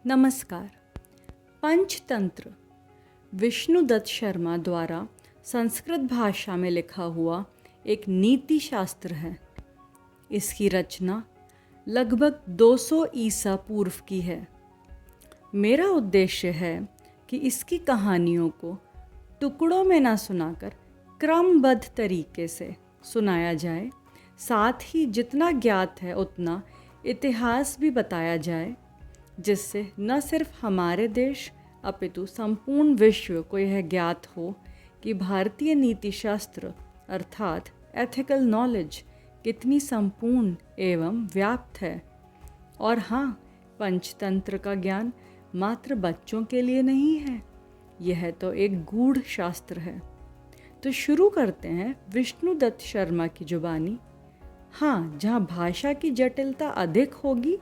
नमस्कार। पंचतंत्र विष्णुदत्त शर्मा द्वारा संस्कृत भाषा में लिखा हुआ एक नीति शास्त्र है। इसकी रचना लगभग 200 ईसा पूर्व की है। मेरा उद्देश्य है कि इसकी कहानियों को टुकड़ों में ना सुनाकर क्रमबद्ध तरीके से सुनाया जाए, साथ ही जितना ज्ञात है उतना इतिहास भी बताया जाए, जिससे न सिर्फ हमारे देश अपितु संपूर्ण विश्व को यह ज्ञात हो कि भारतीय नीति शास्त्र अर्थात एथिकल नॉलेज कितनी संपूर्ण एवं व्याप्त है। और हाँ, पंचतंत्र का ज्ञान मात्र बच्चों के लिए नहीं है, यह तो एक गूढ़ शास्त्र है। तो शुरू करते हैं विष्णुदत्त शर्मा की जुबानी। हाँ, जहाँ भाषा की जटिलता अधिक होगी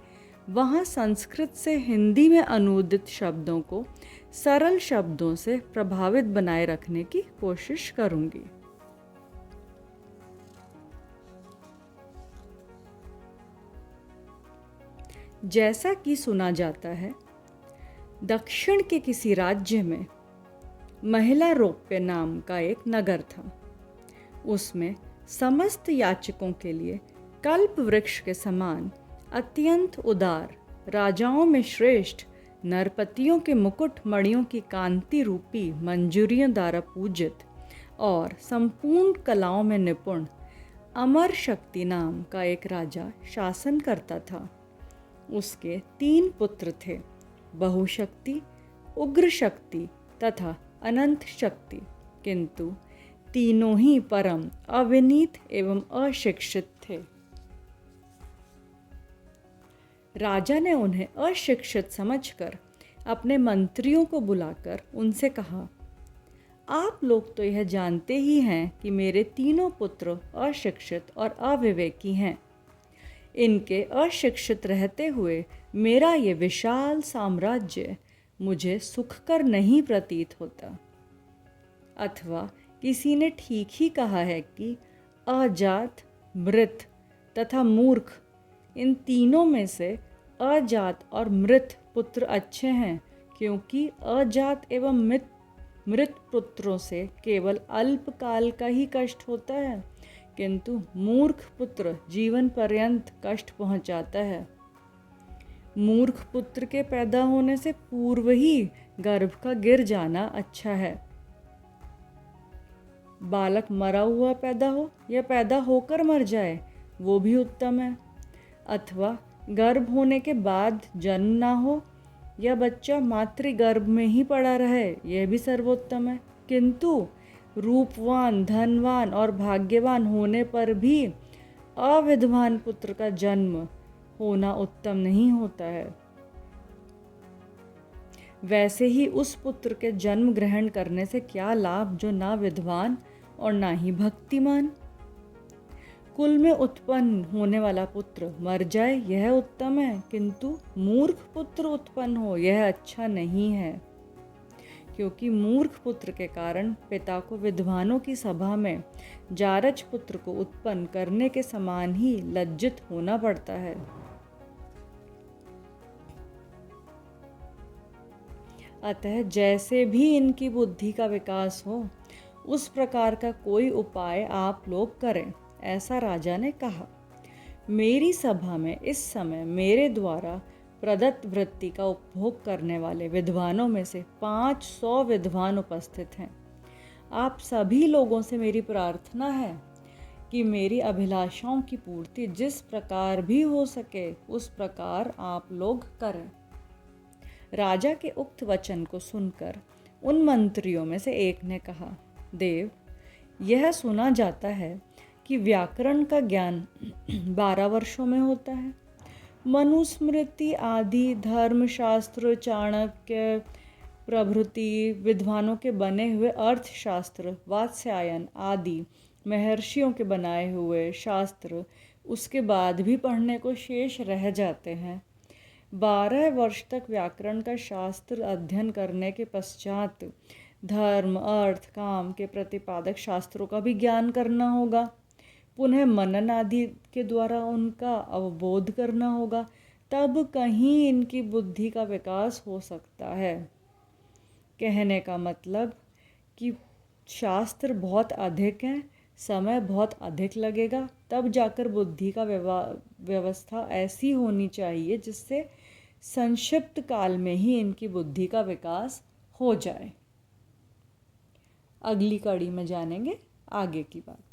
वहाँ संस्कृत से हिंदी में अनुदित शब्दों को सरल शब्दों से प्रभावित बनाए रखने की कोशिश करूँगी। जैसा कि सुना जाता है, दक्षिण के किसी राज्य में महिला रोप्य नाम का एक नगर था। उसमें समस्त याचकों के लिए कल्प वृक्ष के समान अत्यंत उदार, राजाओं में श्रेष्ठ, नरपतियों के मुकुट मणियों की कांति रूपी मंजूरियों द्वारा पूजित और संपूर्ण कलाओं में निपुण अमर शक्ति नाम का एक राजा शासन करता था। उसके 3 पुत्र थे, बहुशक्ति, उग्र शक्ति तथा अनंत शक्ति, किंतु तीनों ही परम अविनीत एवं अशिक्षित थे। राजा ने उन्हें अशिक्षित समझकर अपने मंत्रियों को बुलाकर उनसे कहा, आप लोग तो यह जानते ही हैं कि मेरे तीनों पुत्र अशिक्षित और अविवेकी हैं। इनके अशिक्षित रहते हुए मेरा ये विशाल साम्राज्य मुझे सुखकर नहीं प्रतीत होता। अथवा किसी ने ठीक ही कहा है कि अजात, मृत तथा मूर्ख, इन तीनों में से अजात और मृत पुत्र अच्छे हैं, क्योंकि अजात एवं मृत पुत्रों से केवल अल्पकाल का ही कष्ट होता है, किंतु मूर्ख पुत्र जीवन पर्यंत कष्ट पहुंचाता है। मूर्ख पुत्र के पैदा होने से पूर्व ही गर्भ का गिर जाना अच्छा है। बालक मरा हुआ पैदा हो या पैदा होकर मर जाए, वो भी उत्तम है। अथवा गर्भ होने के बाद जन्म ना हो या बच्चा मातृगर्भ में ही पड़ा रहे, यह भी सर्वोत्तम है। किंतु रूपवान, धनवान और भाग्यवान होने पर भी अविद्वान पुत्र का जन्म होना उत्तम नहीं होता है। वैसे ही उस पुत्र के जन्म ग्रहण करने से क्या लाभ जो ना विद्वान और ना ही भक्तिमान। कुल में उत्पन्न होने वाला पुत्र मर जाए यह उत्तम है, किंतु मूर्ख पुत्र उत्पन्न हो यह अच्छा नहीं है, क्योंकि मूर्ख पुत्र के कारण पिता को विद्वानों की सभा में जारज पुत्र को उत्पन्न करने के समान ही लज्जित होना पड़ता है। अतः जैसे भी इनकी बुद्धि का विकास हो, उस प्रकार का कोई उपाय आप लोग करें, ऐसा राजा ने कहा। मेरी सभा में इस समय मेरे द्वारा प्रदत्त वृत्ति का उपभोग करने वाले विद्वानों में से 500 विद्वान उपस्थित हैं। आप सभी लोगों से मेरी प्रार्थना है कि मेरी अभिलाषाओं की पूर्ति जिस प्रकार भी हो सके उस प्रकार आप लोग करें। राजा के उक्त वचन को सुनकर उन मंत्रियों में से एक ने कहा, देव, यह सुना जाता है कि व्याकरण का ज्ञान 12 वर्षों में होता है। मनुस्मृति आदि धर्मशास्त्र, चाणक्य प्रभृति विद्वानों के बने हुए अर्थशास्त्र, वात्स्यायन आदि महर्षियों के बनाए हुए शास्त्र उसके बाद भी पढ़ने को शेष रह जाते हैं। 12 वर्ष तक व्याकरण का शास्त्र अध्ययन करने के पश्चात धर्म, अर्थ, काम के प्रतिपादक शास्त्रों का भी ज्ञान करना होगा। पुनः मनन आदि के द्वारा उनका अवबोध करना होगा, तब कहीं इनकी बुद्धि का विकास हो सकता है। कहने का मतलब कि शास्त्र बहुत अधिक हैं, समय बहुत अधिक लगेगा, तब जाकर बुद्धि का व्यवस्था ऐसी होनी चाहिए जिससे संक्षिप्त काल में ही इनकी बुद्धि का विकास हो जाए। अगली कड़ी में जानेंगे आगे की बात।